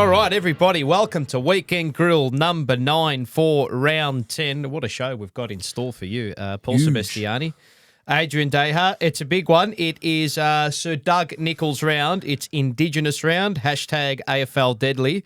All right, everybody, welcome to Weekend Grill number 9 for round 10. What a show we've got in store for you. Paul Sebastiani, Adrian Daher. It's a big one. It is Sir Doug Nicholls Round. It's indigenous round, hashtag AFL Deadly.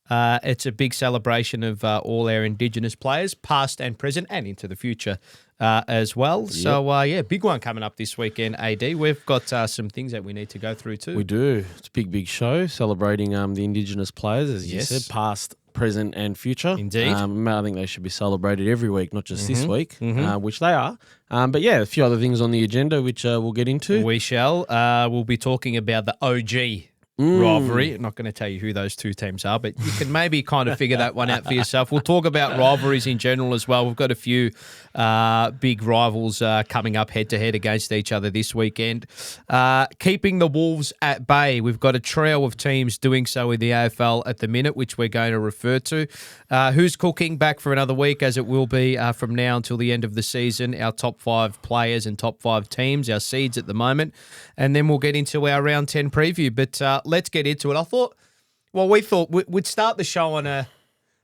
It's a big celebration of all our indigenous players, past and present, and into the future as well. Yep. So, big one coming up this weekend, AD. We've got some things that we need to go through too. We do. It's a big show celebrating the indigenous players, as you said, past, present and future. Indeed. I think they should be celebrated every week, not just this week, which they are. But yeah, a few other things on the agenda, which we'll get into. We shall. We'll be talking about the OG rivalry. I'm not going to tell you who those two teams are, but you can maybe kind of figure that one out for yourself. We'll talk about rivalries in general as well. We've got a few big rivals coming up head-to-head against each other this weekend. Keeping the Wolves at bay. We've got a trio of teams doing so in the AFL at the minute, which we're going to refer to. Who's cooking? Back for another week, as it will be from now until the end of the season. Our top 5 players and top 5 teams, our seeds at the moment. And then we'll get into our round 10 preview. But let's get into it. We thought we'd start the show on a...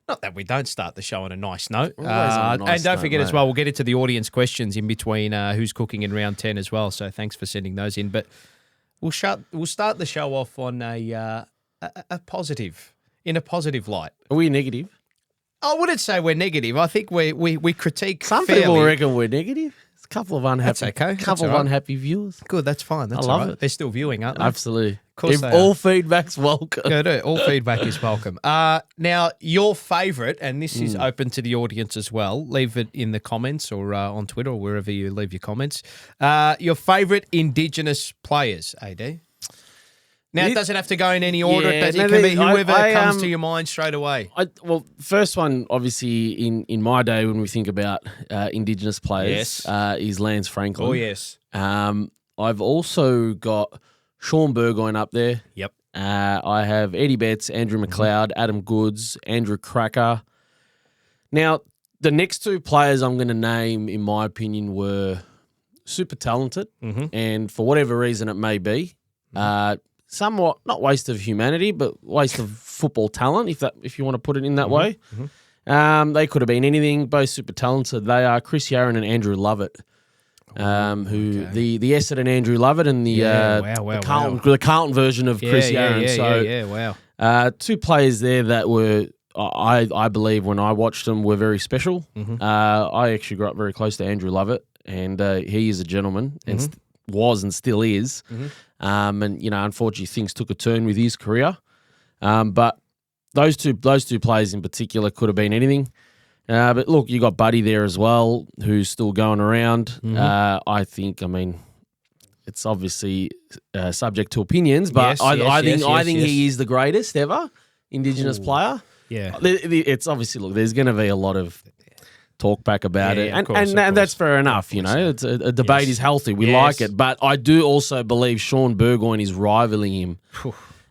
Not that we don't start the show on a nice note. And don't forget as well, we'll get into the audience questions in between who's cooking in round 10 as well. So thanks for sending those in. But we'll start the show off on a positive, in a positive light. Are we negative? I wouldn't say we're negative. I think we critique Some fairly. people reckon we're negative. It's a couple of unhappy, That's okay. Unhappy viewers. Good, that's fine. That's I love all right. it. They're still viewing, aren't they? Absolutely. Of course they all are. feedback's welcome. Yeah, all feedback is welcome. Now, your favourite, and this is open to the audience as well, leave it in the comments or on Twitter or wherever you leave your comments. Your favourite Indigenous players, AD? Now, it doesn't have to go in any order. It can be whoever comes to your mind straight away. First one, obviously, in my day when we think about Indigenous players, is Lance Franklin. Oh, yes. I've also got Sean Burgoyne up there. Yep. I have Eddie Betts, Andrew McLeod, Adam Goods, Andrew Cracker. Now, the next 2 players I'm going to name, in my opinion, were super talented, and for whatever reason it may be, somewhat not waste of humanity, but waste of football talent, if you want to put it in that way. They could have been anything. Both super talented. They are Chris Yarran and Andrew Lovett. The Essendon Andrew Lovett and the Carlton version of Chris Yarran. Wow. 2 players there that were, I believe, when I watched them, were very special. I actually grew up very close to Andrew Lovett, and he is a gentleman, and was and still is. And unfortunately, things took a turn with his career. But those two players in particular could have been anything. But look, you got Buddy there as well, who's still going around. I think, it's obviously subject to opinions, but I think he is the greatest ever Indigenous player. Yeah, it's obviously, look, there's going to be a lot of talk back about it, of and that's fair enough. It's a debate is healthy. We like it, but I do also believe Sean Burgoyne is rivaling him.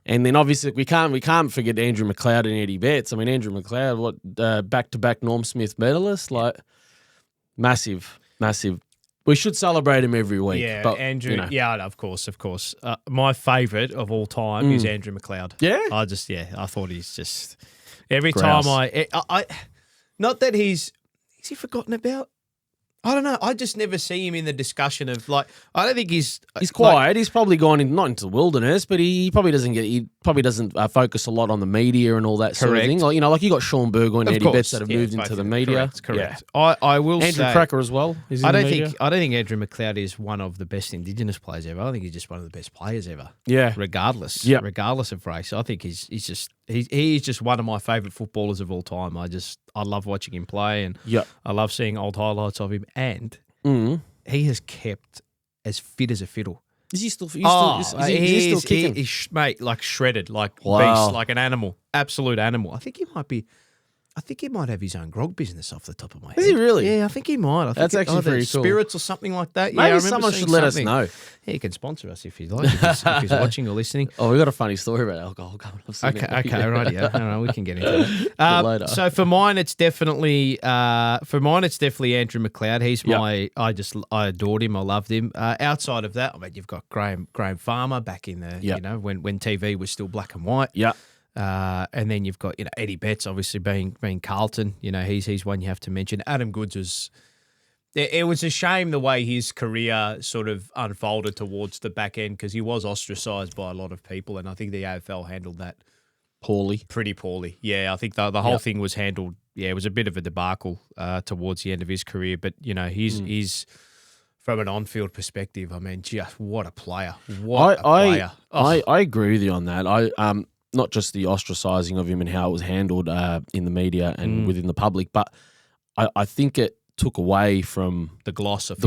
And then obviously we can't forget Andrew McLeod and Eddie Betts. Andrew McLeod, back-to-back Norm Smith medalist, massive. We should celebrate him every week. Yeah, but, Andrew. Of course. My favourite of all time is Andrew McLeod. Yeah, I thought he's just every time I not that is he forgotten about? I don't know. I just never see him in the discussion of I don't think he's quiet. He's probably gone not into the wilderness, but he probably doesn't focus a lot on the media and all that sort of thing. You got Sean Burgoyne and Eddie Betts that have moved into the media. Correct. Yeah. I will Andrew say Cracker as well. I don't think Andrew McLeod is one of the best Indigenous players ever. I think he's just one of the best players ever. Yeah. Regardless of race, I think he's just one of my favourite footballers of all time. I love watching him play, and I love seeing old highlights of him. And he has kept as fit as a fiddle. Is he still? Is he still kicking? He's shredded, beast, like an animal, absolute animal. I think he might have his own grog business off the top of my head. Is he really? Yeah, I think he might. That's actually pretty cool. Spirits or something like that. Maybe someone should let us know. Yeah, he can sponsor us if he'd like, if he's watching or listening. Oh, we got a funny story about alcohol coming up soon. Okay, right, yeah. No, we can get into that. Later. So for mine, it's definitely Andrew McLeod. He's I adored him. I loved him. Outside of that, you've got Graham Farmer back in the when TV was still black and white. Yeah. And then you've got Eddie Betts, obviously being Carlton. He's one you have to mention. Adam Goods was. It was a shame the way his career sort of unfolded towards the back end because he was ostracised by a lot of people, and I think the AFL handled that pretty poorly. Yeah, I think the whole thing was handled. Yeah, it was a bit of a debacle towards the end of his career, but he's from an on-field perspective. I mean, just what a player! What a player! I agree with you on that. Not just the ostracising of him and how it was handled in the media and within the public, but I think it took away from the gloss of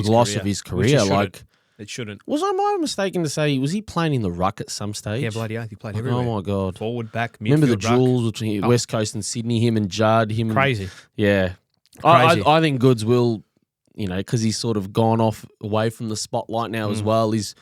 his career. Like it shouldn't. Am I mistaken to say was he playing in the ruck at some stage? Yeah, bloody oath, he played everywhere. Oh my god! Forward, back, midfield. Remember the duels between West Coast and Sydney? Him and Judd. Crazy. Yeah, crazy. I think Goods will, because he's sort of gone off away from the spotlight now as well. He's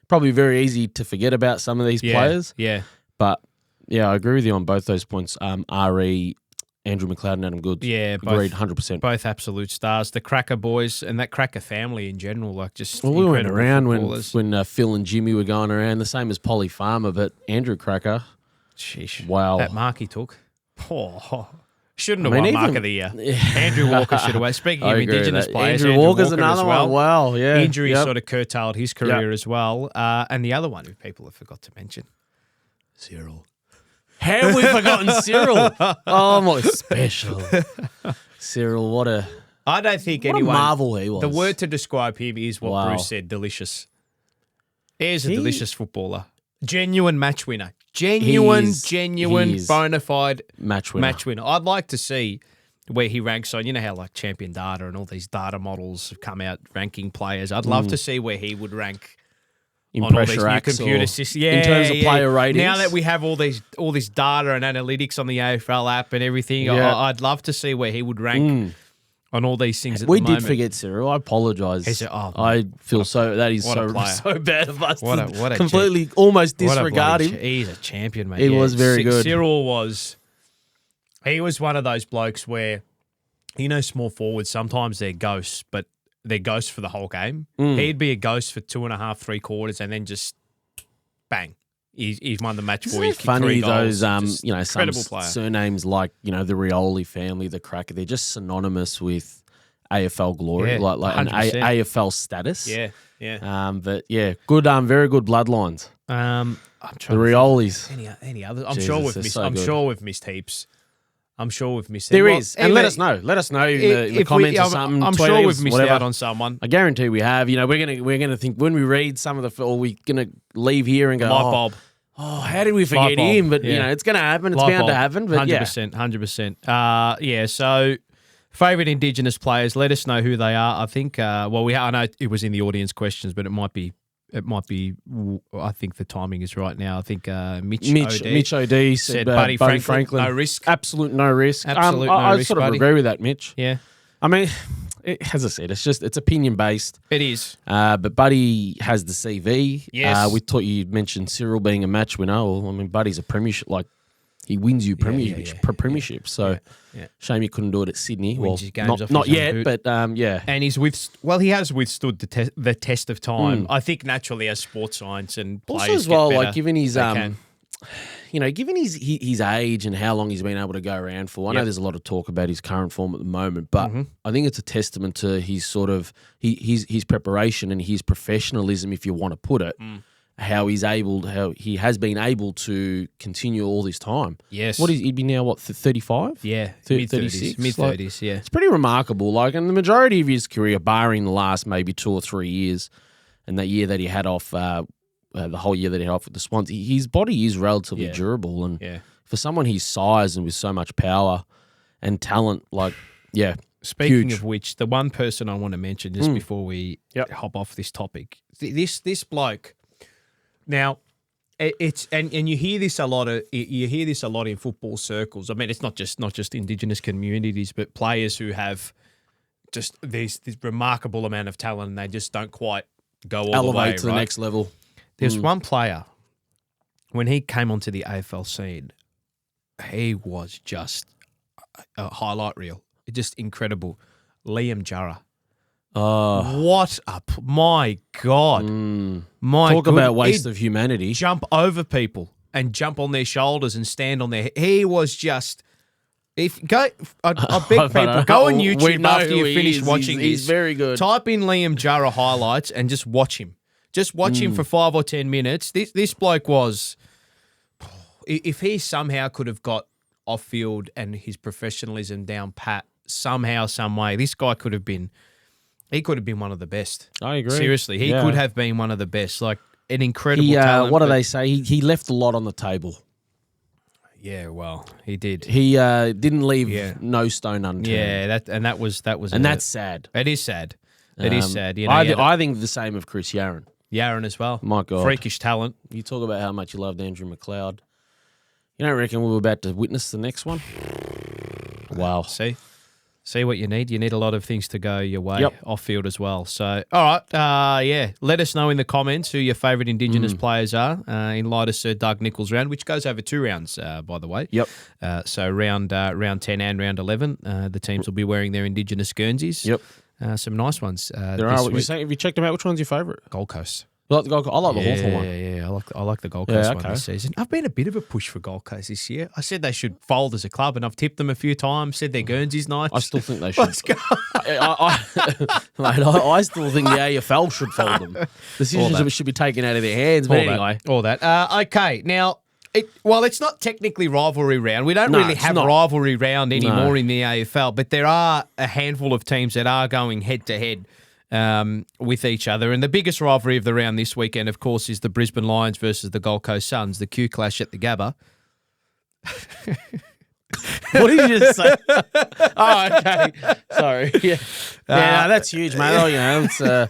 probably very easy to forget about some of these players. Yeah, but yeah, I agree with you on both those points. Re. Andrew McLeod and Adam Goods. Yeah, agreed, 100%. Both absolute stars. The Cracker boys and that Cracker family in general, we went around when Phil and Jimmy were going around, the same as Polly Farmer, but Andrew Cracker. Sheesh. Wow. That mark he took. Shouldn't have won Mark of the Year. Andrew Walker should have won. Speaking of Indigenous players, Andrew Walker's another one. Wow, yeah. Injury sort of curtailed his career as well. And the other one who people have forgot to mention, Cyril. How have we forgotten Cyril? Oh, my special. Cyril, I don't think what anyone. A marvel he was. The word to describe him is what Bruce said, delicious. He's a delicious footballer. Genuine match winner. Genuine bona fide match winner. I'd like to see where he ranks on, how like Champion Data and all these data models have come out ranking players. I'd love to see where he would rank. In on pressure all these new computer systems. In terms of player ratings. Now that we have all this data and analytics on the AFL app and everything, I'd love to see where he would rank on all these things at the moment. We did forget Cyril. I apologise. I feel that is so bad of us to completely almost disregard him. He's a champion, mate. He was very good. Cyril was one of those blokes where, small forwards, sometimes they're ghosts, but they're ghosts for the whole game. He'd be a ghost for 2.5, 3 quarters, and then just bang. He's won the match for you. Funny those, some player. surnames like, the Rioli family, the Cracker, they're just synonymous with AFL glory, like an AFL status. Yeah. But yeah, good, very good bloodlines. I'm the Riolis. Any others? I'm sure we've missed heaps. There is, and let us know. Let us know in the comments or something. I'm sure we've missed out on someone. I guarantee we have. We're gonna think when we read some of or we're gonna leave here and go, Bob. Oh, how did we forget him? But it's gonna happen. It's bound to happen. But 100%. So, favorite Indigenous players. Let us know who they are. I think. I know it was in the audience questions, but it might be. I think the timing is right now. I think Mitch OD said Buddy Franklin, no risk. Absolute no risk. I sort of agree with that, Mitch. Yeah. I mean, as I said, it's opinion based. It is. But Buddy has the CV. Yes. We thought you mentioned Cyril being a match winner. Well, I mean, Buddy's a premiership. Like, he wins you premiership. So, shame he couldn't do it at Sydney. Not yet, but yeah. And he has withstood the test of time. I think naturally as sports science and players also as well, get better, like given his given his age and how long he's been able to go around for. I know there's a lot of talk about his current form at the moment, but I think it's a testament to his sort of his preparation and his professionalism, if you want to put it. How he has been able to continue all this time. Yes. He'd be now, 35? Yeah. Mid-30s. Mid-30s, yeah. It's pretty remarkable. Like, and the majority of his career, barring the last maybe 2 or 3 years, and that year that he had off, the whole year that he had off with the Swans, his body is relatively durable. And for someone his size and with so much power and talent, Speaking huge. of which, the one person I want to mention just before we hop off this topic, this bloke. Now, it's and you hear this a lot in football circles. I mean, it's not just Indigenous communities, but players who have just this remarkable amount of talent and they just don't quite go all elevate the way to the next level. There's one player when he came onto the AFL scene, he was just a highlight reel, just incredible. Liam Jurrah. Oh, my God. Talk about waste of humanity. Jump over people. and jump on their shoulders and stand on their. He was just. I beg people, go on YouTube after you finish watching this. He's very good. Type in Liam Jurra highlights and just watch him. Just watch him for 5 or 10 minutes. This bloke was. If he somehow could have got off field and his professionalism down pat somehow, some way, this guy could have been. He could have been one of the best. I agree. Seriously, he could have been one of the best. Like an incredible talent. What do they say? He left a lot on the table. Yeah, well, he did. He didn't leave no stone unturned. Yeah, that was, and that's sad. It is sad. It is sad. You know, I think the same of Chris Yarran. Yarran as well. My God, freakish talent. You talk about how much you loved Andrew McLeod. You don't reckon we were about to witness the next one? Wow. See what you need. You need a lot of things to go your way off field as well. So, all right, let us know in the comments who your favourite Indigenous players are in light of Sir Doug Nicholls Round, which goes over 2 rounds, by the way. Yep. So round 10 and round 11, the teams will be wearing their Indigenous Guernseys. Yep. Some nice ones. There are. What you're saying? Have you checked them out? Which one's your favourite? Gold Coast. I like the Hawthorn one. Yeah. I like the Gold Coast one this season. I've been a bit of a push for Gold Coast this year. I said they should fold as a club, and I've tipped them a few times. Said their Guernsey's nice. I still think they should. Let's go. I still think the AFL should fold them. Decisions should be taken out of their hands. But anyway, all that. Okay, now. It's not technically rivalry round. We don't really have rivalry round anymore in the AFL, but there are a handful of teams that are going head to head with each other. And the biggest rivalry of the round this weekend, of course, is the Brisbane Lions versus the Gold Coast Suns, the Q clash at the Gabba. What did you just say? Oh, okay. Sorry. Yeah, that's huge, mate. Oh, it's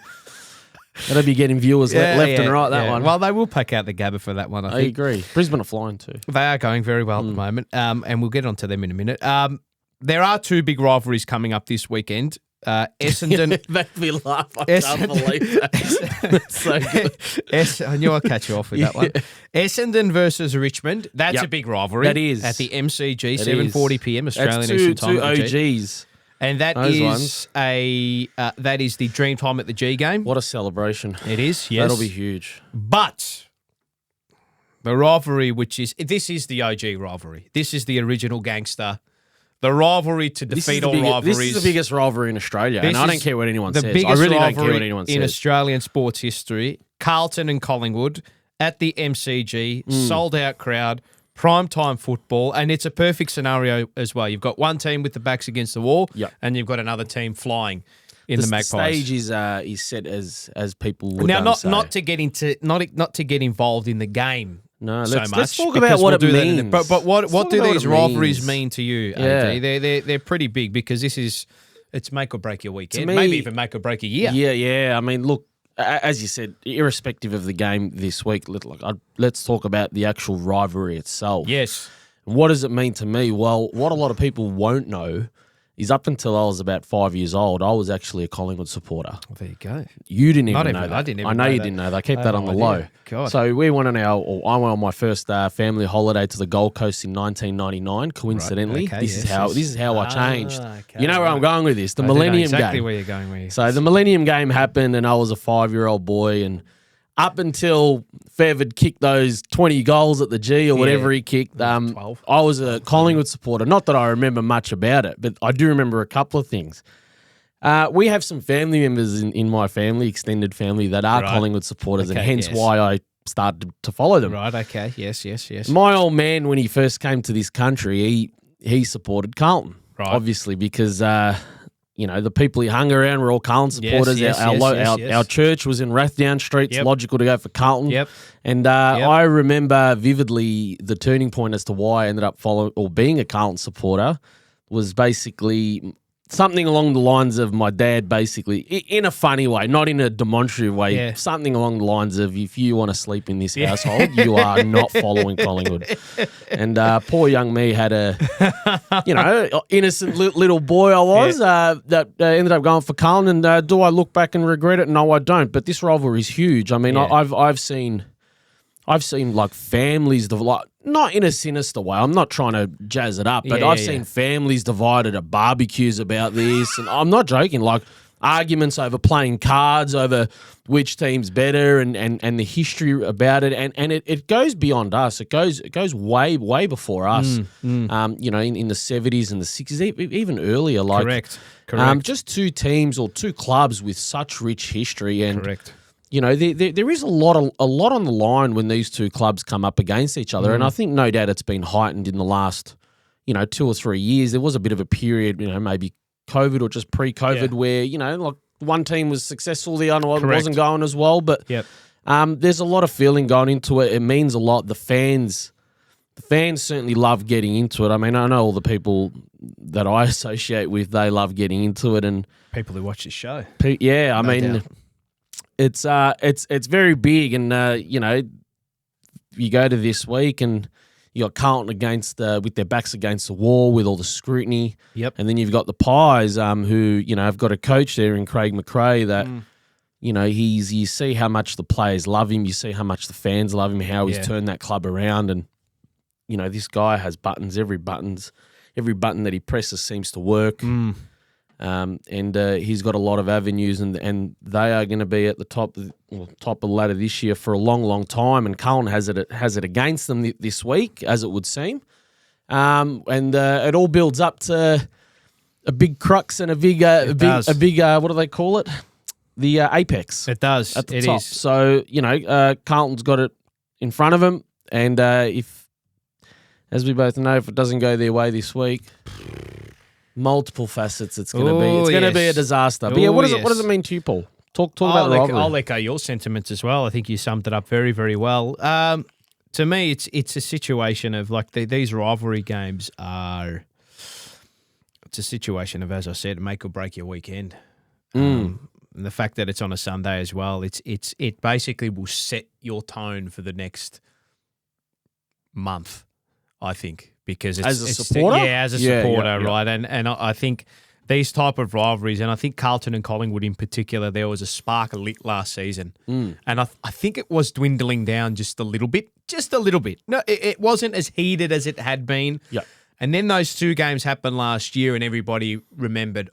that'll be getting viewers left and right, that one. Well, they will pack out the Gabba for that one, I think. I agree. Brisbane are flying too. They are going very well at the moment, and we'll get onto them in a minute. There are 2 big rivalries coming up this weekend. Essendon. Made me laugh. I can't believe that. That's so good. I knew I'd catch you off with that one. Essendon versus Richmond. That's a big rivalry. That is. At the MCG, 7:40 p.m. Australian Eastern Time. Two OGs. And that is that is the dream time at the G game. What a celebration. It is, yes. That'll be huge. But the rivalry, this is the OG rivalry. This is the original gangster. The rivalry to defeat all rivalries. This is the biggest rivalry in Australia, and I don't care what anyone says. I really don't care what anyone says. In Australian sports history, Carlton and Collingwood at the MCG, sold-out crowd, primetime football, and it's a perfect scenario as well. You've got one team with the backs against the wall, and you've got another team flying in the Magpies. The stage is set as people would now, say. not to get involved in the game. No, let's talk about what it means. But what do these rivalries mean to you, AD? They're pretty big because it's make or break your weekend, maybe even make or break a year. Yeah. I mean, look, as you said, irrespective of the game this week, let's talk about the actual rivalry itself. Yes. What does it mean to me? Well, what a lot of people won't know is up until I was about 5 years old, I was actually a Collingwood supporter. Well, there you go. You didn't even know that. I didn't even I know you didn't know that. I kept that on the low. God. So I went on my first family holiday to the Gold Coast in 1999. Coincidentally, right. Okay, this is how I changed. Okay, you know where I'm going with this? The Millennium Game. Exactly where you're going with. So the Millennium Game happened, and I was a 5-year-old boy, and up until Fev had kicked those 20 goals at the G or whatever he kicked, I was a Collingwood supporter. Not that I remember much about it, but I do remember a couple of things. We have some family members in my family, extended family, that are Collingwood supporters, and hence why I started to follow them. Right, okay, yes. My old man, when he first came to this country, he supported Carlton, obviously, because the people he hung around were all Carlton supporters. Our church was in Rathdown Street. It's logical to go for Carlton. Yep. And I remember vividly the turning point as to why I ended up being a Carlton supporter was basically something along the lines of my dad, basically, in a funny way, not in a demonstrative way, something along the lines of, if you want to sleep in this household, you are not following Collingwood. And poor young me had innocent little boy I was that ended up going for Carlton. And do I look back and regret it? No, I don't. But this rivalry is huge. I mean, I've seen like families, not in a sinister way. I'm not trying to jazz it up, but I've seen families divided at barbecues about this, and I'm not joking. Like arguments over playing cards, over which team's better, and the history about it, and it goes beyond us. It goes way before us. In the 70s and the 60s, even earlier. Like Correct. Just two teams or two clubs with such rich history, and Correct. There is a lot on the line when these two clubs come up against each other, and I think no doubt it's been heightened in the last 2 or 3 years. There was a bit of a period, maybe COVID or just pre-COVID, where like one team was successful, the other one wasn't going as well. But there's a lot of feeling going into it. It means a lot. The fans certainly love getting into it. I mean, I know all the people that I associate with, they love getting into it, and people who watch this show. I mean. It's very big, and you go to this week and you got Carlton with their backs against the wall with all the scrutiny. Yep. And then you've got the Pies, who have got a coach there in Craig McRae that you see how much the players love him, you see how much the fans love him, how he's turned that club around, and this guy has buttons. Every button that he presses seems to work. And he's got a lot of avenues, and they are going to be at the top of the ladder this year for a long, long time. And Carlton has it against them this week, as it would seem. And it all builds up to a big crux and a big what do they call it? The apex. It does. At the it top. is. So Carlton's got it in front of them, and if, as we both know, if it doesn't go their way this week. Multiple facets. It's going to be a disaster. But what does it mean to you, Paul? Talk about the rivalry. I'll echo your sentiments as well. I think you summed it up very, very well. To me, it's a situation of like these rivalry games are. It's a situation of, as I said, make or break your weekend. And the fact that it's on a Sunday as well, it basically will set your tone for the next month, I think. Because it's as a supporter? As a supporter, right? And I think these type of rivalries, and I think Carlton and Collingwood in particular, there was a spark lit last season. And I think it was dwindling down just a little bit. No, it wasn't as heated as it had been. Yep. And then those two games happened last year, and everybody remembered,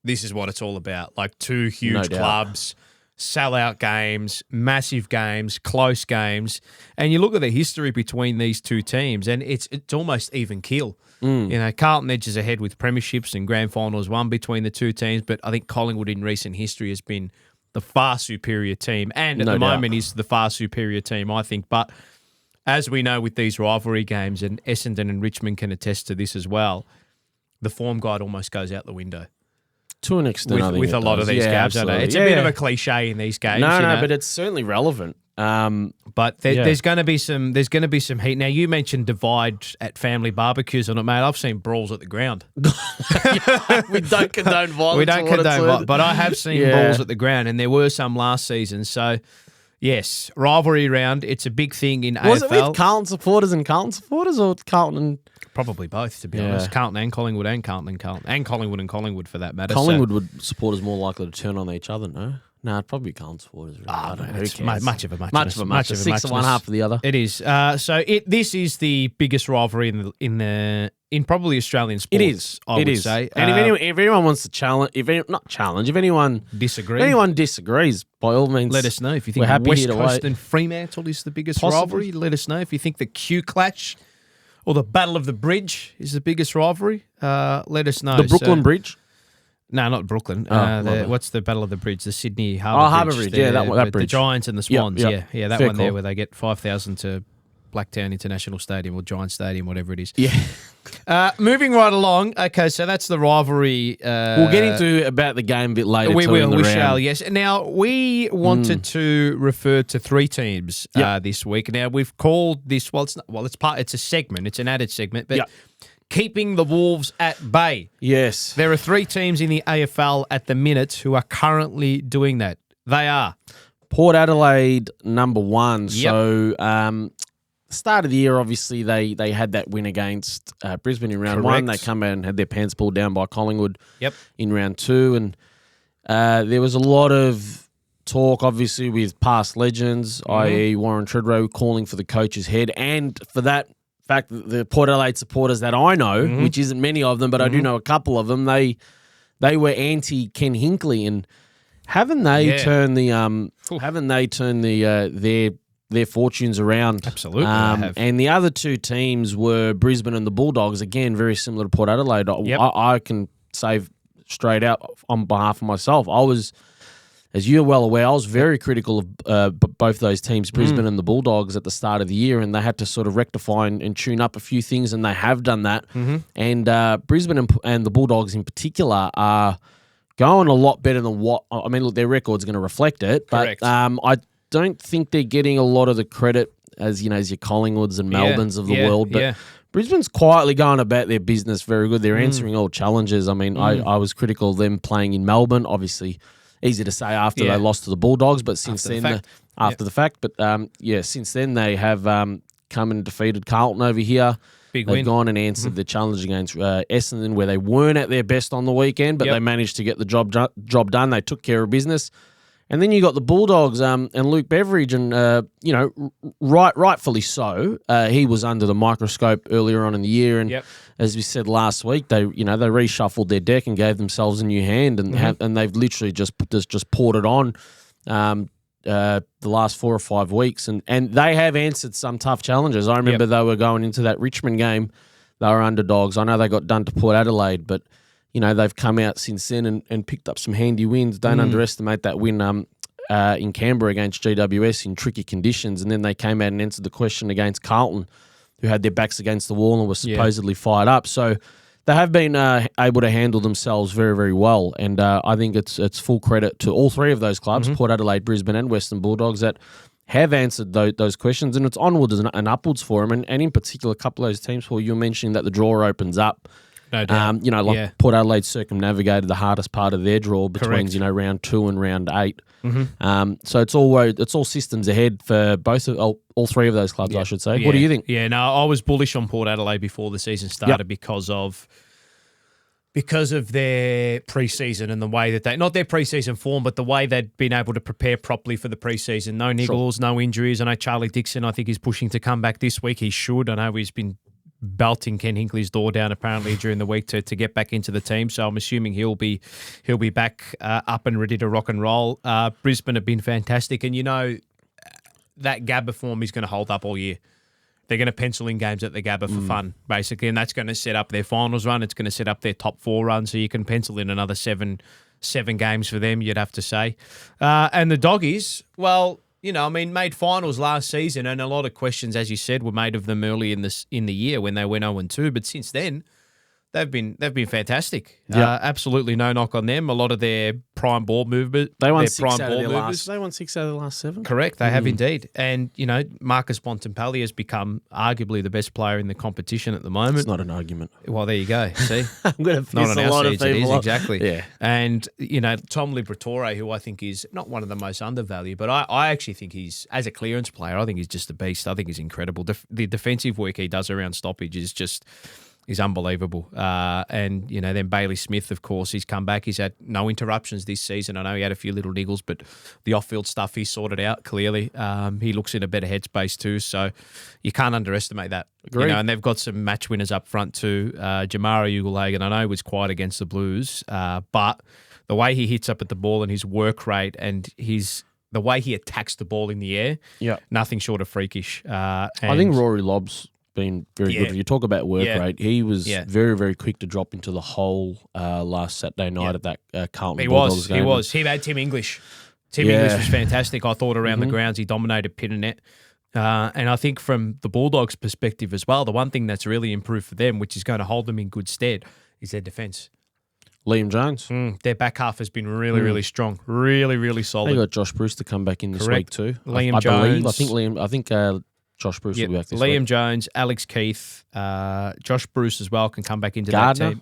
this is what it's all about. Like two huge clubs, sellout games, massive games, close games. And you look at the history between these two teams, and it's almost even keel. Carlton edges ahead with premierships and grand finals won between the two teams, but I think Collingwood in recent history has been the far superior team, and at the moment is the far superior team, I think. But as we know with these rivalry games, and Essendon and Richmond can attest to this as well, the form guide almost goes out the window. To an extent, with a lot of these games, it's a bit of a cliche in these games. No, but it's certainly relevant. But there's going to be some heat. Now you mentioned divide at family barbecues on it, mate. I've seen brawls at the ground. We don't condone violence. But I have seen brawls at the ground, and there were some last season. So yes, rivalry round. It's a big thing in AFL. Was it with Carlton supporters and Carlton supporters, or Carlton and? Probably both, to be honest. Carlton and Collingwood, and Carlton and Carlton, and Collingwood and Collingwood for that matter. Collingwood supporters more likely to turn on each other, no? No, it'd probably be Carlton supporters. Really. I don't know. It's much of a much. 6 of one, half of the other. It is. This is the biggest rivalry in probably Australian sports. It is. I would say. And if anyone wants to challenge, if anyone disagrees, by all means, let us know. If you think West Coast and Fremantle is the biggest rivalry, let us know. If you think the Q Clash or the Battle of the Bridge is the biggest rivalry, let us know. The Brooklyn Bridge? No, not Brooklyn. What's the Battle of the Bridge? The Sydney Harbour Bridge. Harbour Bridge, that bridge. The Giants and the Swans, that Fair one call. there where they get 5,000 to Blacktown International Stadium or Giant Stadium, whatever it is. Yeah. Moving right along. Okay, so that's the rivalry. We'll get into about the game a bit later. We shall, yes. Now, we wanted to refer to three teams this week. Now, we've called this, it's a segment. It's an added segment, but keeping the Wolves at bay. Yes. There are three teams in the AFL at the minute who are currently doing that. They are Port Adelaide, number one. Yep. So, start of the year, obviously, they had that win against Brisbane in round one. They come out and had their pants pulled down by Collingwood in round two. And there was a lot of talk, obviously, with past legends, i.e. Warren Treadrow calling for the coach's head. And for that fact, the Port Adelaide supporters that I know, which isn't many of them, but I do know a couple of them, they they were anti Ken Hinkley, and haven't they turned their fortunes around? Absolutely, they have. And the other two teams were Brisbane and the Bulldogs. Again, very similar to Port Adelaide. Yep. I can say straight out on behalf of myself, I was, as you're well aware, I was very critical of both those teams, Brisbane and the Bulldogs, at the start of the year, and they had to sort of rectify and tune up a few things, and they have done that. And Brisbane and the Bulldogs in particular are going a lot better than what – I mean, look, their record's going to reflect it, but I don't think they're getting a lot of the credit as your Collingwoods and Melbournes of the world, but Brisbane's quietly going about their business very good. They're answering all challenges. I mean, I was critical of them playing in Melbourne, obviously – easy to say after they lost to the Bulldogs, but since after the fact. But since then they have come and defeated Carlton over here. They've win. Gone and answered the challenge against Essendon, where they weren't at their best on the weekend, but they managed to get the job done. They took care of business. And then you got the Bulldogs and Luke Beveridge, and rightfully so. He was under the microscope earlier on in the year, and as we said last week, they reshuffled their deck and gave themselves a new hand, and they've literally just poured it on the last 4 or 5 weeks, and they have answered some tough challenges. I remember they were going into that Richmond game, they were underdogs. I know they got done to Port Adelaide, but they've come out since then and picked up some handy wins. Don't underestimate that win in Canberra against GWS in tricky conditions. And then they came out and answered the question against Carlton, who had their backs against the wall and were supposedly fired up. So they have been able to handle themselves very, very well. And I think it's full credit to all three of those clubs, Port Adelaide, Brisbane and Western Bulldogs, that have answered those questions. And it's onwards and upwards for them. And in particular, a couple of those teams, Paul, you were mentioning that the draw opens up. No doubt. Port Adelaide circumnavigated the hardest part of their draw between round 2 and round 8. So it's all systems ahead for all three of those clubs, I should say. What do you think? Yeah, no, I was bullish on Port Adelaide before the season started because of their preseason and the way that not their preseason form, but the way they'd been able to prepare properly for the preseason. No niggles, no injuries. I know Charlie Dixon, I think, is pushing to come back this week. He should. I know he's been belting Ken Hinkley's door down apparently during the week to get back into the team. So I'm assuming he'll be back up and ready to rock and roll. Brisbane have been fantastic, and that Gabba form is going to hold up all year. They're going to pencil in games at the Gabba for fun, basically, and that's going to set up their finals run. It's going to set up their top 4 run, so you can pencil in another seven games for them, you'd have to say. And the Doggies, well, made finals last season, and a lot of questions, as you said, were made of them early in the year when they went 0-2. But since then, they've been fantastic. Absolutely no knock on them. A lot of their prime ball movement. They won 6 out of their last 7. Correct, they have indeed. And Marcus Bontempelli has become arguably the best player in the competition at the moment. It's not an argument. Well, there you go. See, I'm going to piss a lot of people off. Exactly. Yeah. And Tom Liberatore, who I think is not one of the most undervalued, but I actually think he's, as a clearance player, I think he's just a beast. I think he's incredible. The defensive work he does around stoppage is unbelievable. And then Bailey Smith, of course, he's come back. He's had no interruptions this season. I know he had a few little niggles, but the off-field stuff he sorted out clearly. He looks in a better headspace too, so you can't underestimate that. Agreed. And they've got some match winners up front too. Jamara Ugle-Hagan, I know, was quiet against the Blues, but the way he hits up at the ball and his work rate and the way he attacks the ball in the air, nothing short of freakish. I think Rory Lobb's been very good. If you talk about work rate, he was very, very quick to drop into the hole last Saturday night at that Carlton Bulldogs game. He was. He had Tim English. English was fantastic. I thought around the grounds he dominated pin and net. And I think from the Bulldogs' perspective as well, the one thing that's really improved for them, which is going to hold them in good stead, is their defence. Liam Jones. Their back half has been really, really strong. Really, really solid. They got Josh Bruce to come back in this week too. Liam Jones. I think Josh Bruce will be back this Liam week. Jones, Alex Keith, Josh Bruce as well can come back into Gardner. that team.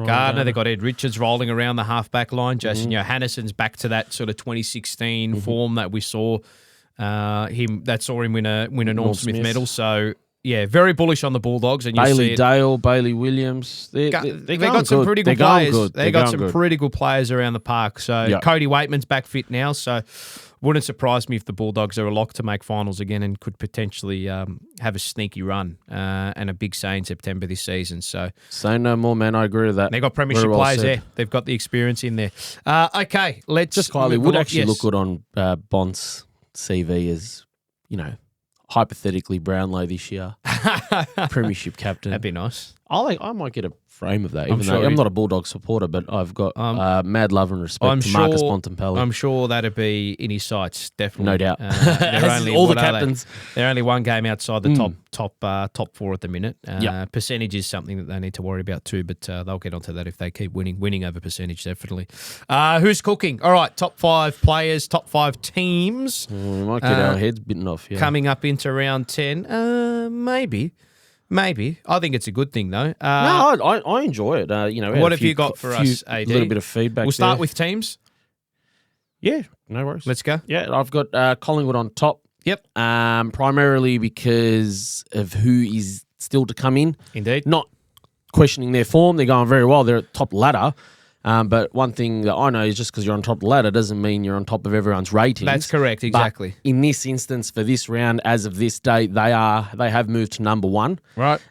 Gardner, they've got Ed Richards rolling around the half-back line. Jason Johannessen's back to that sort of 2016 form that we saw saw him win a Norm Smith medal. So very bullish on the Bulldogs. And you see Bailey it. Dale, Bailey Williams. They got some pretty good players. They got some pretty good players around the park. So Cody Waitman's back fit now. So wouldn't surprise me if the Bulldogs are a lock to make finals again and could potentially have a sneaky run and a big say in September this season. So say no more, man. I agree with that. They've got premiership players there. They've got the experience in there. Okay, let's just quietly would actually look good on Bont's CV as hypothetically Brownlow this year, premiership captain. That'd be nice. I might get a frame of that, even though I'm not a Bulldog supporter, but I've got mad love and respect to Marcus Bontempelli. I'm sure that'd be in his sights, definitely. No doubt. They're only, all the captains. They're only one game outside the top four at the minute. Percentage is something that they need to worry about too, but they'll get onto that if they keep winning. Winning over percentage, definitely. Who's cooking? All right, top 5 players, top 5 teams. We might get our heads bitten off. Yeah. Coming up into round 10. Maybe. I think it's a good thing, though. No, I enjoy it. What have you got for us, AD? A little bit of feedback. We'll start with teams. Yeah, no worries. Let's go. Yeah, I've got Collingwood on top. Yep. Primarily because of who is still to come in. Indeed. Not questioning their form. They're going very well. They're at top ladder. But one thing that I know is just because you're on top of the ladder doesn't mean you're on top of everyone's ratings. That's correct, exactly. But in this instance, for this round, as of this date, they have moved to number 1. Right.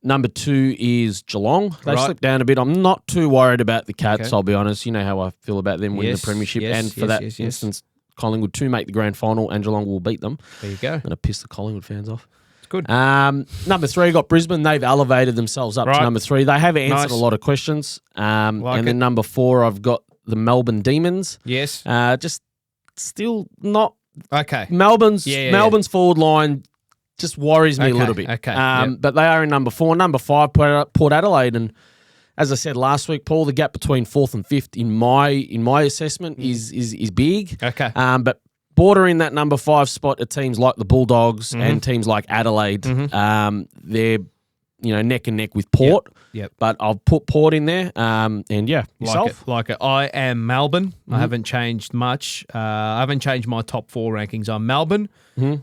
Number 2 is Geelong. They slipped down a bit. I'm not too worried about the Cats, Okay. I'll be honest. You know how I feel about them winning the premiership. And for that instance, Collingwood to make the grand final and Geelong will beat them. There you go. I'm going to piss the Collingwood fans off. Good. Number 3 got Brisbane. They've elevated themselves up to number 3. They have answered a lot of questions. Then number 4, I've got the Melbourne Demons. Yes. Just still not okay. Melbourne's forward line just worries me a little bit. Okay. But they are in number 4. Number 5, Port Adelaide, and as I said last week, Paul, the gap between 4th and 5th in my assessment is big. Okay. But bordering that number 5 spot at teams like the Bulldogs and teams like Adelaide, they're neck and neck with Port. Yep. But I'll put Port in there. Yourself? Like it. I am Melbourne. I haven't changed much. I haven't changed my top 4 rankings. I'm Melbourne,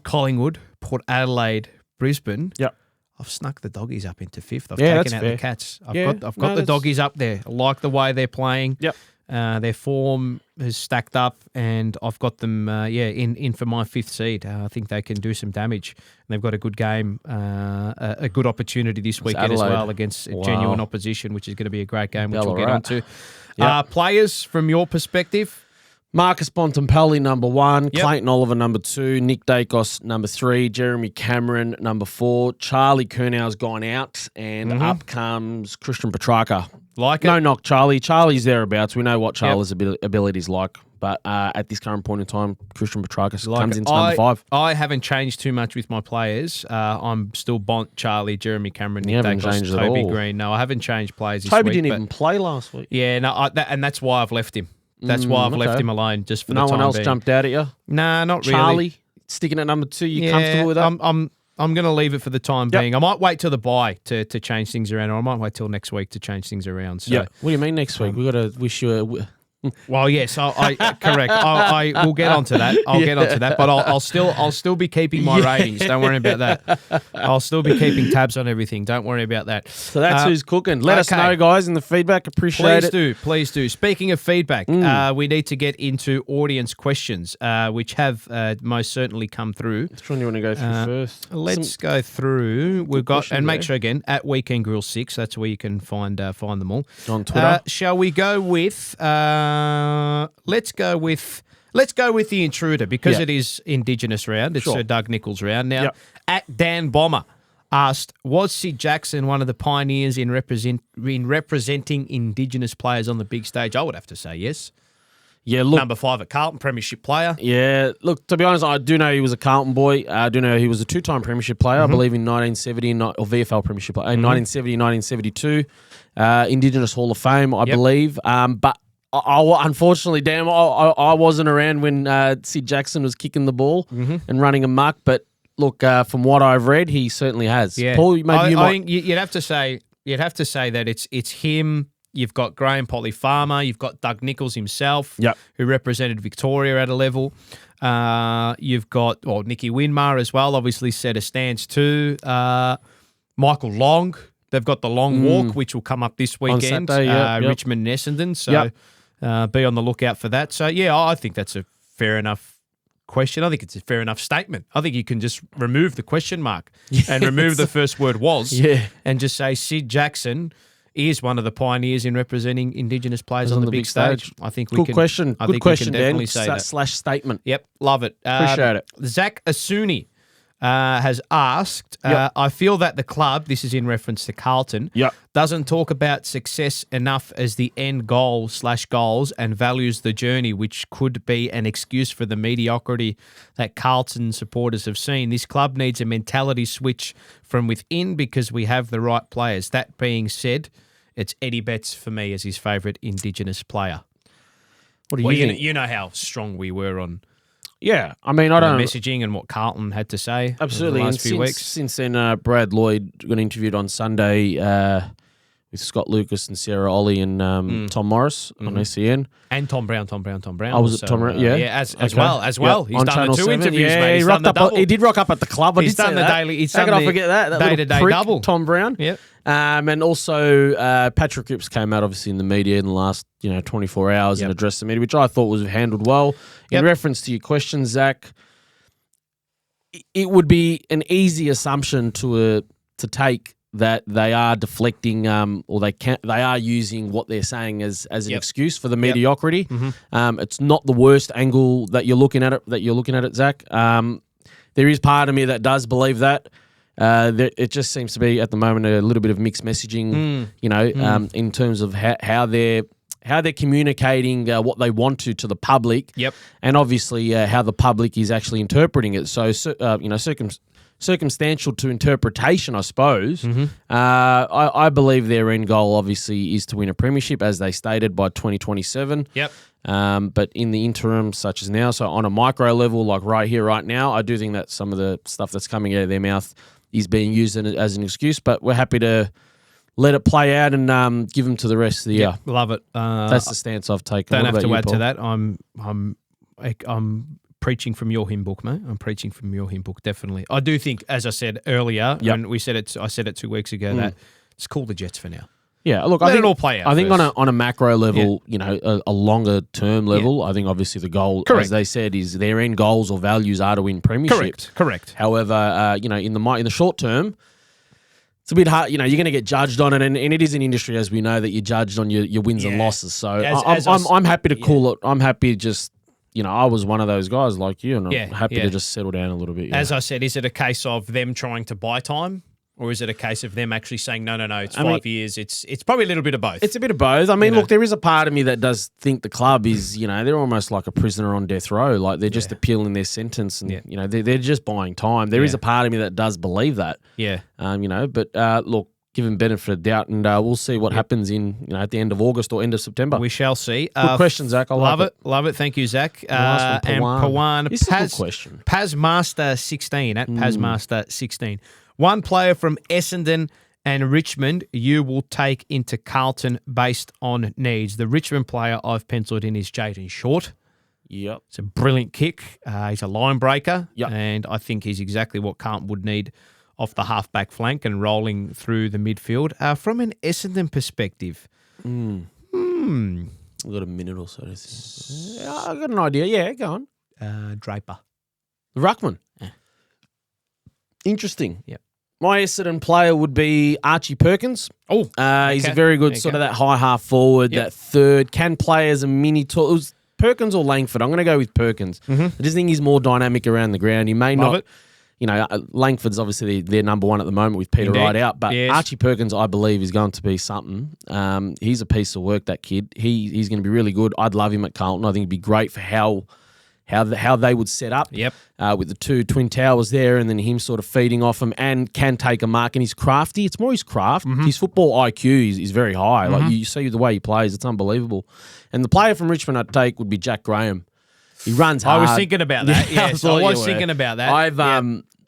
Collingwood, Port Adelaide, Brisbane. Yep. I've snuck the Doggies up into 5th. I've taken out fair. the Cats. I've got the Doggies up there. I like the way they're playing. Yep. Their form has stacked up, and I've got them, in for my 5th seed. I think they can do some damage. And they've got a good game, a good opportunity this weekend as well against genuine opposition, which is going to be a great game, which we'll get onto. Players from your perspective? Marcus Bontempelli, number 1. Clayton Oliver, number 2. Nick Dacos, number 3. Jeremy Cameron, number 4. Charlie Curnow's gone out, and up comes Christian Petrarca. No knock, Charlie. Charlie's thereabouts. We know what Charlie's ability's like. But at this current point in time, Christian Petrarca comes into number 5. I haven't changed too much with my players. I'm still Bont, Charlie, Jeremy Cameron, Nick Dacos, Toby Green. No, I haven't changed players this week. Toby didn't even play last week. Yeah, no, and that's why I've left him. That's why I've left him alone, just for the time being. No one else jumped out at you? Nah, not really. Charlie, sticking at number 2, you comfortable with that? I'm going to leave it for the time being. I might wait till the bye to change things around, or I might wait till next week to change things around. So, what do you mean next week? We've got to wish you a... Well, yes, I correct. I will get onto that. I'll get onto that, but I'll still be keeping my ratings. Don't worry about that. I'll still be keeping tabs on everything. Don't worry about that. So that's who's cooking. Let us know, guys, in the feedback. Appreciate it. Please do. Speaking of feedback, we need to get into audience questions, which have most certainly come through. Which one do you want to go through first? Let's go through. We've got, and make sure again at Weekend Grill 6. That's where you can find them all on Twitter. Shall we go with? Let's go with the intruder because it is Indigenous round. It's Sir Doug Nicholls Round. Now, at Dan Bomber asked, was Sid Jackson one of the pioneers in representing Indigenous players on the big stage? I would have to say yes. Yeah, look. Number 5 at Carlton, premiership player. Yeah, look, to be honest, I do know he was a Carlton boy. I do know he was a 2-time premiership player, I believe in 1970, or VFL premiership player, 1970, 1972. Indigenous Hall of Fame, I believe. But unfortunately, damn, I wasn't around when Sid Jackson was kicking the ball and running amok. But look, from what I've read, he certainly has. Yeah. Paul, maybe I think you'd have to say that it's him. You've got Graham Polly-Farmer. You've got Doug Nicholls himself, Yep. who represented Victoria at a level. You've got, Nicky Winmar as well, obviously set a stance too. Michael Long. They've got the long walk, which will come up this weekend. Saturday, Richmond and Essendon. So be on the lookout for that. So, yeah, I think that's a fair enough question. I think it's a fair enough statement. I think you can just remove the question mark and remove the first word was and just say Sid Jackson is one of the pioneers in representing Indigenous players on the big stage. I think we Good can. question. I Good think question, we can definitely Dan. say that. / statement. Yep, love it. Appreciate it. Zach Asuni has asked, I feel that the club, this is in reference to Carlton, doesn't talk about success enough as the end goal / goals and values the journey, which could be an excuse for the mediocrity that Carlton supporters have seen. This club needs a mentality switch from within because we have the right players. That being said, it's Eddie Betts for me as his favourite Indigenous player. What do you think? You know how strong we were on I mean, I don't... the messaging and what Carlton had to say Absolutely. over the last few weeks. Since then, Brad Lloyd got interviewed on Sunday with Scott Lucas and Sarah Ollie and Tom Morris on SEN. And Tom Brown. Oh, was it Tom Brown? Yeah. As well. He's on done Channel the 2 7. interviews, Yeah, mate. he did rock up at the club. He's done the daily. He's How done could the I forget that day-to-day little prick, double. Tom Brown. Yep. And also Patrick Cripps came out obviously in the media in the last 24 hours and addressed the media, which I thought was handled well. In reference to your question, Zach, it would be an easy assumption to take that they are deflecting, or they are using what they're saying as an excuse for the mediocrity. It's not the worst angle that you're looking at it. Zach. There is part of me that does believe that. It just seems to be at the moment a little bit of mixed messaging, in terms of how they're communicating what they want to the public, and obviously how the public is actually interpreting it. So, circumstantial to interpretation, I suppose. I believe their end goal obviously is to win a premiership, as they stated, by 2027. But in the interim, such as now, so on a micro level, like right here, right now, I do think that some of the stuff that's coming out of their mouth is being used as an excuse. But we're happy to let it play out and give them to the rest of the year. Love it. That's the stance I've taken. Don't What have about to you, add Paul? to that. I'm preaching from your hymn book, mate. I'm preaching from your hymn book, definitely. I do think, as I said earlier, and I said it 2 weeks ago, that it's cool the Jets for now. Yeah, look, Let I think it all play out. I think first. on a macro level, a longer term level, I think obviously the goal, as they said, is their end goals or values are to win premierships. Correct. However, in the short term, it's a bit hard. You're going to get judged on it, and it is an industry, as we know, that you're judged on your wins and losses. So I'm happy to call it. I'm happy just. I was one of those guys like you, and I'm happy to just settle down a little bit. As I said, is it a case of them trying to buy time? Or is it a case of them actually saying, no, it's 5 years? It's probably a little bit of both. It's a bit of both. I mean, look, there is a part of me that does think the club is, they're almost like a prisoner on death row. Like they're just appealing their sentence and, they're just buying time. There is a part of me that does believe that. Yeah. But look, give them benefit of doubt and we'll see what happens at the end of August or end of September. We shall see. Good question, Zach. I love it. Love it. Thank you, Zach. And Pawan. This is a good question. Pazmaster16 at Pazmaster16. One player from Essendon and Richmond you will take into Carlton based on needs. The Richmond player I've penciled in is Jayden Short. Yep. It's a brilliant kick. He's a line breaker. Yep. And I think he's exactly what Carlton would need off the half-back flank and rolling through the midfield. From an Essendon perspective. I've got a minute or so. I've got an idea. Yeah, go on. Draper. Ruckman. Yeah. Interesting. Yep. My Essendon player would be Archie Perkins. Oh, he's a very good sort of that high half forward, that third, can play as a mini tall. It was Perkins or Langford. I'm going to go with Perkins. I just think he's more dynamic around the ground. He may Love not, it. Langford's obviously their number one at the moment with Peter Wright out, but Archie Perkins, I believe, is going to be something. He's a piece of work, that kid. He's going to be really good. I'd love him at Carlton. I think it'd be great for how they would set up with the two twin towers there and then him sort of feeding off him and can take a mark. And he's crafty. It's more his craft. His football IQ is very high. Like you see the way he plays, it's unbelievable. And the player from Richmond I'd take would be Jack Graham. He runs hard. I was thinking about that. Yes, I was thinking about that.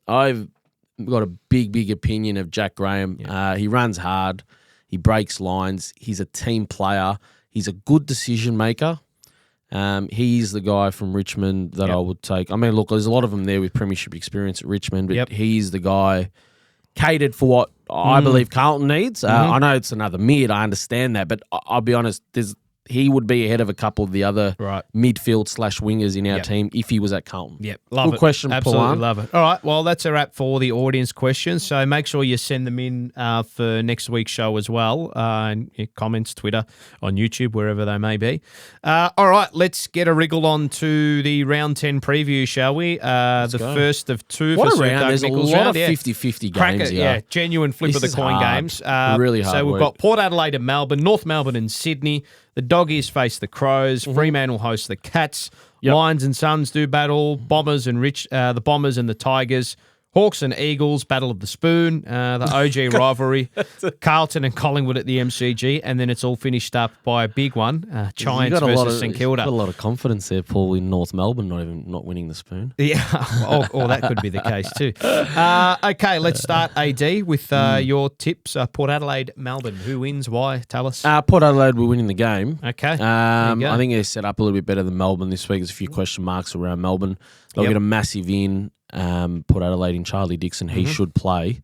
I've got a big opinion of Jack Graham. He runs hard. He breaks lines. He's a team player. He's a good decision maker. He's the guy from Richmond that I would take. I mean, look, there's a lot of them there with premiership experience at Richmond, but he's the guy catered for what I believe Carlton needs. I know it's another mid. I understand that, but I'll be honest, he would be ahead of a couple of the other midfield/wingers in our team if he was at Carlton. Yep, love it. Good question, Absolutely Pawan. love it. All right, well, that's a wrap for the audience questions. So make sure you send them in for next week's show as well. And comments, Twitter, on YouTube, wherever they may be. All right, let's get a wriggle on to the round 10 preview, shall we? The first of two What for a Sir round. Doug There's Nicholls a lot round. of 50-50 games here. Yeah, genuine flip This of the is coin hard. games. Really hard So we've work. got Port Adelaide and Melbourne, North Melbourne and Sydney. The Doggies face the Crows. Fremantle host the Cats. Lions and Suns do battle. Bombers and the Bombers and the Tigers. Hawks and Eagles, Battle of the Spoon, the OG rivalry, Carlton and Collingwood at the MCG, and then it's all finished up by a big one, Giants versus St Kilda. Got a lot of confidence there, Paul, in North Melbourne not winning the Spoon. Yeah, or that could be the case too. Okay, let's start, AD, with your tips. Port Adelaide, Melbourne. Who wins? Why? Tell us. Port Adelaide will win in the game. Okay. I think they're set up a little bit better than Melbourne this week. There's a few question marks around Melbourne. They'll get a massive in. Port Adelaide in Charlie Dixon. He should play.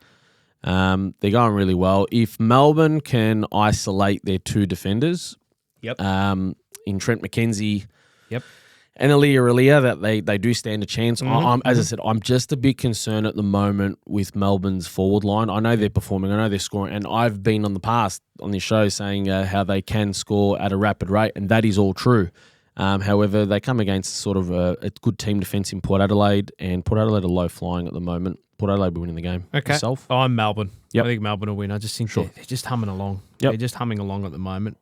They're going really well. If Melbourne can isolate their two defenders, in Trent McKenzie and Aaliyah, that they do stand a chance. As I said, I'm just a bit concerned at the moment with Melbourne's forward line. I know they're performing. I know they're scoring. And I've been on the past on this show saying how they can score at a rapid rate, and that is all true. However, they come against sort of a good team defence in Port Adelaide, and Port Adelaide are low flying at the moment. Port Adelaide will be winning the game. Okay. Yourself? I'm Melbourne. I think Melbourne will win. I just think they're just humming along. Yep. They're just humming along at the moment.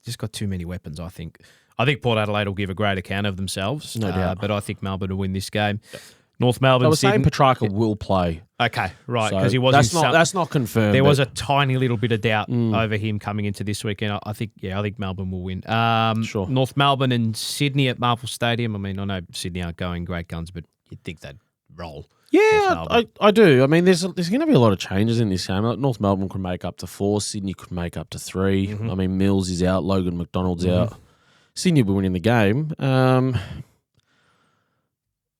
Just got too many weapons, I think. I think Port Adelaide will give a great account of themselves. No doubt. But I think Melbourne will win this game. Yep. North Melbourne. I was saying Sydney. Petrarca will play. Okay, right, So because he wasn't. that's not confirmed. There was a tiny little bit of doubt over him coming into this weekend. I think Melbourne will win. Sure. North Melbourne and Sydney at Marvel Stadium. I mean, I know Sydney aren't going great guns, but you'd think they'd roll. Yeah, I do. I mean, there's going to be a lot of changes in this game. Like North Melbourne could make up to 4. Sydney could make up to 3. I mean, Mills is out. Logan McDonald's out. Sydney will win in the game.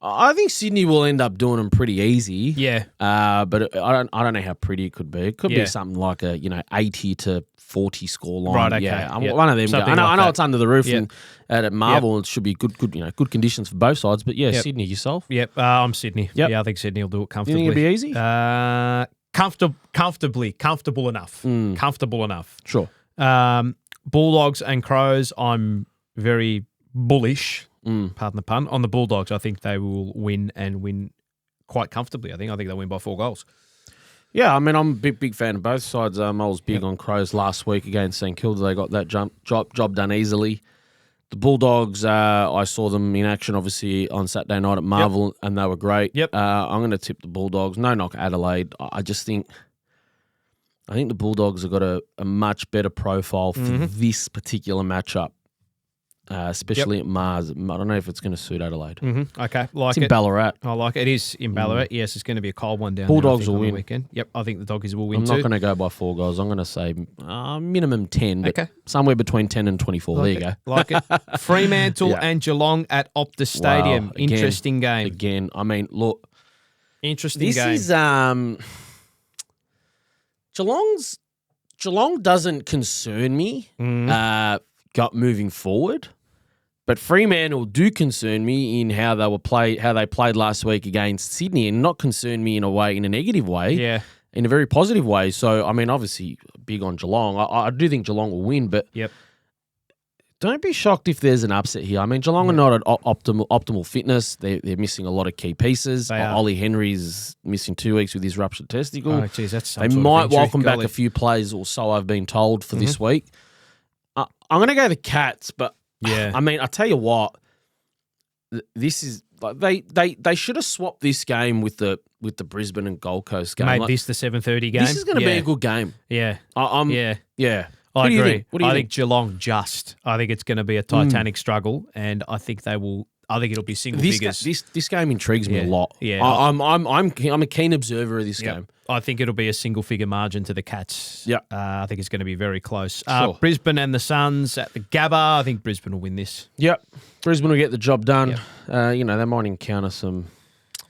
I think Sydney will end up doing them pretty easy. Yeah. But I don't know how pretty it could be. It could be something like a 80 to 40 score line. Right. Okay. Yeah. Yep. One of them. I know it's under the roof, Yep. and at Marvel it should be good conditions for both sides. But Sydney yourself. Yep. I'm Sydney. Yep. Yeah, I think Sydney will do it You comfortably. think it'll be easy? Comfortable enough. Comfortable enough. Sure. Bulldogs and Crows. I'm very bullish. Pardon the pun. On the Bulldogs, I think they will win and win quite comfortably. I think they'll win by 4 goals. Yeah, I mean, I'm a big fan of both sides. I was big on Crows last week against St Kilda. They got that job done easily. The Bulldogs, I saw them in action, obviously, on Saturday night at Marvel, and they were great. Yep. I'm going to tip the Bulldogs. No knock Adelaide. I think the Bulldogs have got a much better profile for this particular matchup. Especially at Mars. I don't know if it's going to suit Adelaide. Okay, It's in Ballarat. I like it. It is in Ballarat. Yes, it's going to be a cold one down Bulldogs there, will on the win. weekend. Yep, I think the Doggies will win I'm too. not going to go by 4 goals. I'm going to say minimum 10, but Okay. somewhere between 10 and 24. Like there you go. Like it. Fremantle and Geelong at Optus Stadium. Wow, again, Interesting game. Again, I mean, look. Interesting This game. is Geelong doesn't concern me moving forward. But Fremantle do concern me in how they played last week against Sydney, and not concern me in a negative way. Yeah. In a very positive way. So, I mean, obviously, big on Geelong. I do think Geelong will win, but don't be shocked if there's an upset here. I mean, Geelong are not at optimal fitness. They're missing a lot of key pieces. Ollie Henry's missing 2 weeks with his ruptured testicle. Oh, geez, that's some they sort of might injury. welcome back Golly. a few players or so, I've been told, for this week. I'm going to go the Cats, but Yeah. I mean, I tell you what, this is like they should have swapped this game with the Brisbane and Gold Coast game. Made Like, this the 7:30 game. this is going to be a good game. Yeah. Yeah. I What do you agree. think? What do you I think? think Geelong I think it's going to be a titanic struggle, and I think they will. I think it'll be single figures. This game intrigues me a lot. Yeah. I'm a keen observer of this game. I think it'll be a single-figure margin to the Cats. Yeah. I think it's going to be very close. Sure. Brisbane and the Suns at the Gabba. I think Brisbane will win this. Yep. Brisbane will get the job done. Yep. They might encounter some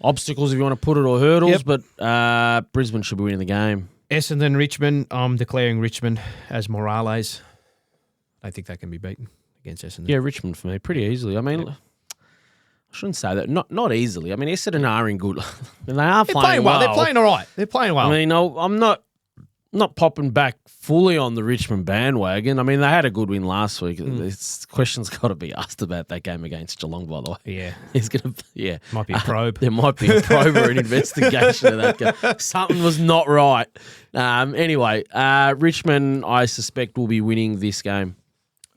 obstacles, if you want to put it, or hurdles, Yep. but Brisbane should be winning the game. Essendon, Richmond. I'm declaring Richmond as Morales. I think they can be beaten against Essendon. Yeah, Richmond for me, pretty easily. I mean, I shouldn't say that. Not easily. I mean, Essendon are in good. They are playing well. They're playing all right. They're playing well. I mean, I'm not popping back fully on the Richmond bandwagon. I mean, they had a good win last week. Questions got to be asked about that game against Geelong, by the way. Yeah. It's gonna. Yeah. Might be a probe. There might be a probe or an investigation of that game. Something was not right. Anyway, Richmond, I suspect, will be winning this game.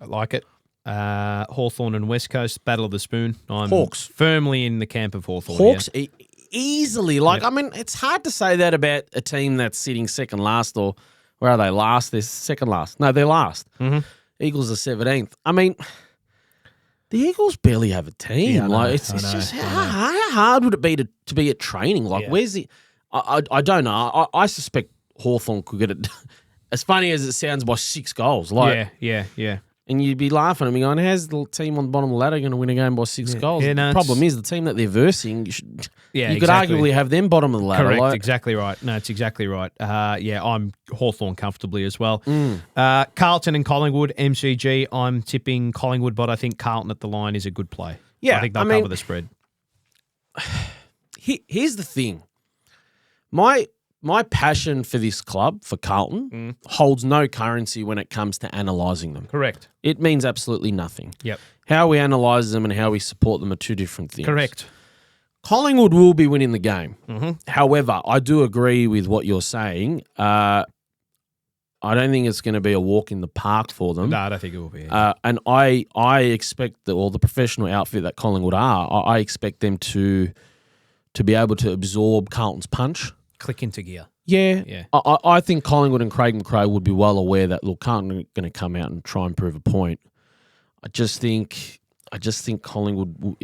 I like it. Hawthorn and West Coast, Battle of the Spoon. I'm Hawks. firmly in the camp of Hawthorn. Hawks easily. I mean, it's hard to say that about a team that's sitting second last, or where are they last? They're second last. No, they're last. Mm-hmm. Eagles are 17th. I mean, the Eagles barely have a team. Yeah, I know, it's I know, just I know. how hard would it be to be at training? Where's the? I don't know. I suspect Hawthorn could get it. As funny as it sounds, by 6 goals. Yeah. And you'd be laughing at me going, how's the team on the bottom of the ladder going to win a game by 6 goals? Yeah, no, the problem is the team that they're versing, you could exactly. arguably have them bottom of the ladder. Correct, exactly right. No, it's exactly right. I'm Hawthorn comfortably as well. Carlton and Collingwood, MCG, I'm tipping Collingwood, but I think Carlton at the line is a good play. Yeah, I think they'll cover the spread. Here's the thing. My passion for this club, for Carlton, holds no currency when it comes to analysing them. Correct. It means absolutely nothing. Yep. How we analyse them and how we support them are two different things. Correct. Collingwood will be winning the game. Mm-hmm. However, I do agree with what you're saying. I don't think it's going to be a walk in the park for them. No, I don't think it will be. And I expect the professional outfit that Collingwood are, I expect them to be able to absorb Carlton's punch. Click into gear. Yeah. I think Collingwood and Craig McRae would be well aware that, look, Carlton are going to come out and try and prove a point. I just think Collingwood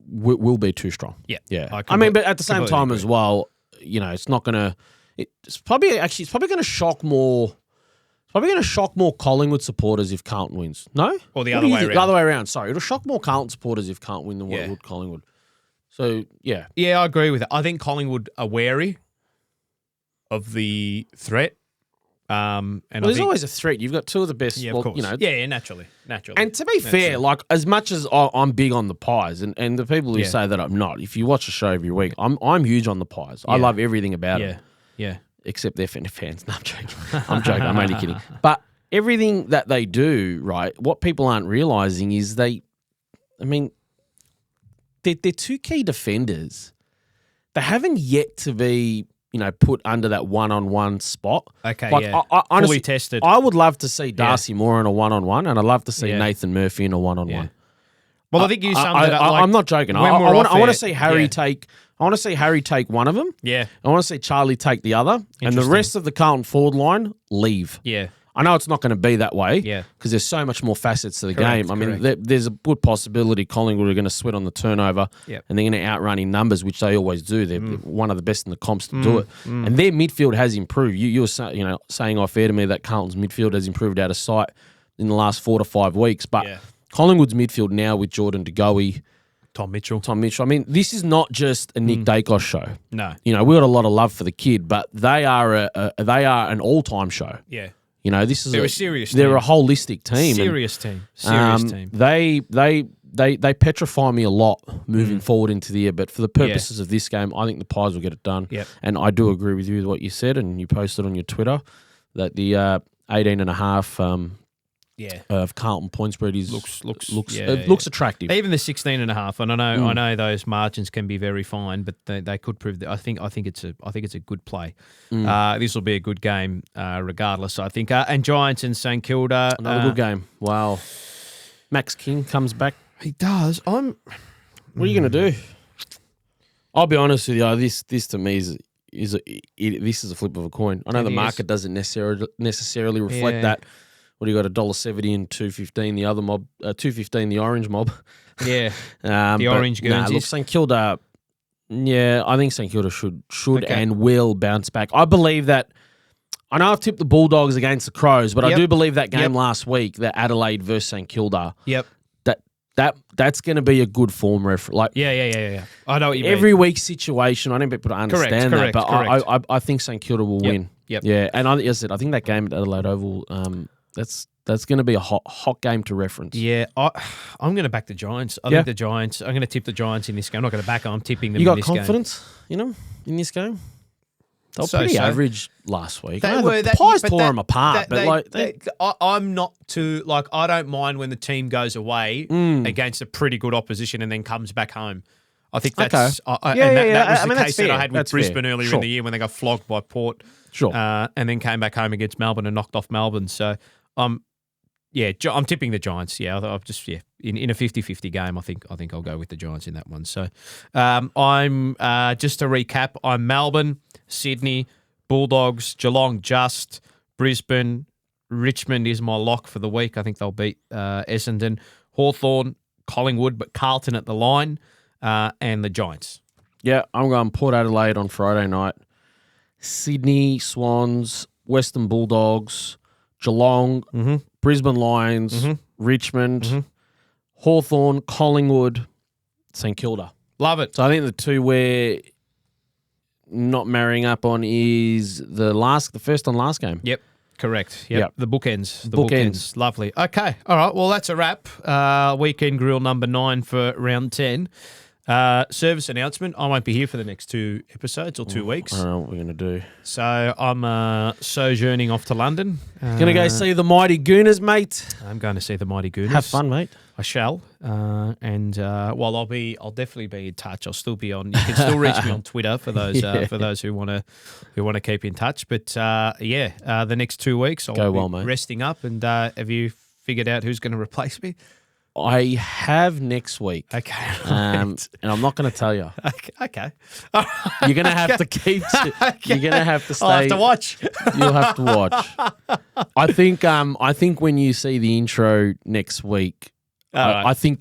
will be too strong. Yeah. I mean, but at the same time agree. as well, it's not going to. It's probably going to shock more. It's probably going to shock more Collingwood supporters if Carlton wins. No, or the other way around. The other way around. Sorry, it'll shock more Carlton supporters if Carlton win than what it would Collingwood. So yeah, I agree with it. I think Collingwood are wary of the threat. And there's always a threat. You've got two of the best. Yeah, of course. Naturally. And to be fair, as much as I'm big on the Pies, and the people who say that I'm not, if you watch the show every week, I'm huge on the Pies. I love everything about it. Yeah. Except their fans. No, I'm joking. I'm only kidding. But everything that they do, right, what people aren't realising is they're two key defenders. They haven't yet to be, put under that one-on-one spot. Okay, I honestly, fully tested. I would love to see Darcy Moore in a one-on-one, and I'd love to see Nathan Murphy in a one-on-one. Yeah. Well, I think you summed it up. I'm not joking. I want to see Harry take. I want to see Harry take one of them. Yeah. I want to see Charlie take the other, and the rest of the Carlton forward line leave. Yeah. I know it's not going to be that way. Yeah. Because there's so much more facets to the Correct, game. I mean, there's a good possibility Collingwood are going to sweat on the turnover, and they're going to outrun in numbers, which they always do. They're one of the best in the comps to do it. And their midfield has improved. You were saying off air to me that Carlton's midfield has improved out of sight in the last 4 to 5 weeks. But Collingwood's midfield now with Jordan De Goey, Tom Mitchell. I mean, this is not just a Nick Dacos show. No. We got a lot of love for the kid, but they are an all-time show. Yeah. This is they're a serious They're team. a holistic team. Serious team. They petrify me a lot moving forward into the year, but for the purposes of this game, I think the Pies will get it done. Yep. And I do agree with you with what you said, and you posted on your Twitter that the 18.5 of Carlton point spread is looks attractive. Even the 16.5, and I know those margins can be very fine, but they could prove that. I think it's a good play. This will be a good game, regardless. I think. And Giants and St Kilda, another good game. Wow, Max King comes back. He does. What are you going to do? I'll be honest with you. This to me is a flip of a coin. I know the market doesn't necessarily reflect that. What do you got? $1.70 and $2.15 the other mob, $2.15 the orange mob. Yeah, the orange Guernseys. Look, St Kilda, Yeah, I think St Kilda should and will bounce back. I believe that. I know I've tipped the Bulldogs against the Crows, but I do believe that game last week, the Adelaide versus St Kilda. Yep. That's going to be a good form reference. Like, yeah. I know what you mean. Every week situation. I don't think people understand that, but I think St Kilda will win. Yep. Yeah, and I think that game at Adelaide Oval, that's going to be a hot game to reference. Yeah, I'm going to back the Giants. I think the Giants. I'm going to tip the Giants in this game. I'm not going to back them. I'm tipping them. You got in this confidence, in this game? They were pretty average last week. The Pies tore them apart, I'm not too I don't mind when the team goes away against a pretty good opposition and then comes back home. I think that's that was the case that I had with Brisbane earlier in the year when they got flogged by Port. Sure. And then came back home against Melbourne and knocked off Melbourne. So I'm tipping the Giants. Yeah, I'm just in a 50-50 game. I think I'll go with the Giants in that one. So I'm just to recap. I'm Melbourne, Sydney, Bulldogs, Geelong, just Brisbane, Richmond is my lock for the week. I think they'll beat Essendon, Hawthorn, Collingwood, but Carlton at the line, and the Giants. Yeah, I'm going Port Adelaide on Friday night. Sydney Swans, Western Bulldogs, Geelong, Brisbane Lions, Richmond, Hawthorn, Collingwood, St Kilda. Love it. So I think the two we're not marrying up on is the first and last game. Yep. Correct. Yep. The bookends. The bookends. bookends. Lovely. Okay. All right. Well, that's a wrap. Weekend Grill number 9 for round 10. Service announcement. I won't be here for the next 2 episodes or 2 weeks. I don't know what we're going to do. So I'm sojourning off to London. Going to go see the Mighty Gooners, mate. I'm going to see the Mighty Gooners. Have fun, mate. I shall. I'll definitely be in touch. I'll still be on. You can still reach me on Twitter for those for those who want to keep in touch. But the next 2 weeks I'll be mate. resting up. And have you figured out who's going to replace me? I have next week. Okay. And I'm not going to tell you. Okay. You're going to have to keep. You're going to have to stay. I'll have to watch. You'll have to watch. I think when you see the intro next week, I think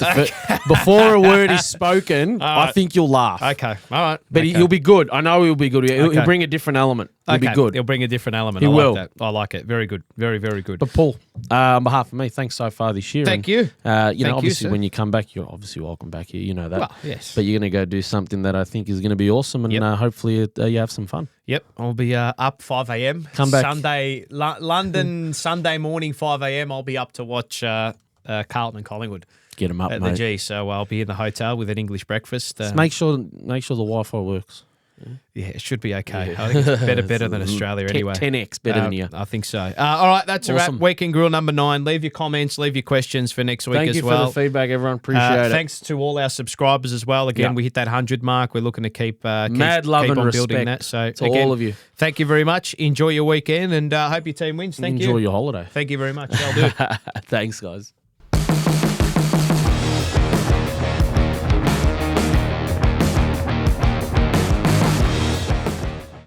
before a word is spoken, I think you'll laugh. Okay. All right. But he'll be good. I know he'll be good. He'll bring a different element. He'll be good. He'll bring a different element. He will. Like that. I like it. Very good. Very, very good. But Paul, on behalf of me, thanks so far this year. Thank you. Obviously when you come back, you're obviously welcome back here. You know that. Well, yes. But you're going to go do something that I think is going to be awesome, and hopefully you have some fun. Yep, I'll be up 5 a.m. Come back. Sunday, London, Sunday morning, 5 a.m. I'll be up to watch Carlton and Collingwood. Get them up, at mate. the G. So I'll be in the hotel with an English breakfast. Just make sure the Wi-Fi works. Yeah, it should be okay. I think it's better than Australia anyway. 10x better than you. I think so. All right, that's a wrap. Weekend Grill number 9. Leave your comments, leave your questions for next week as well. Thank you for the feedback, everyone. Appreciate it. Thanks to all our subscribers as well. Again, we hit that 100 mark. We're looking to keep mad love and on respect building that. So to all of you. Thank you very much. Enjoy your weekend and hope your team wins. Thank you. Enjoy your holiday. Thank you very much. I'll do. Thanks, guys.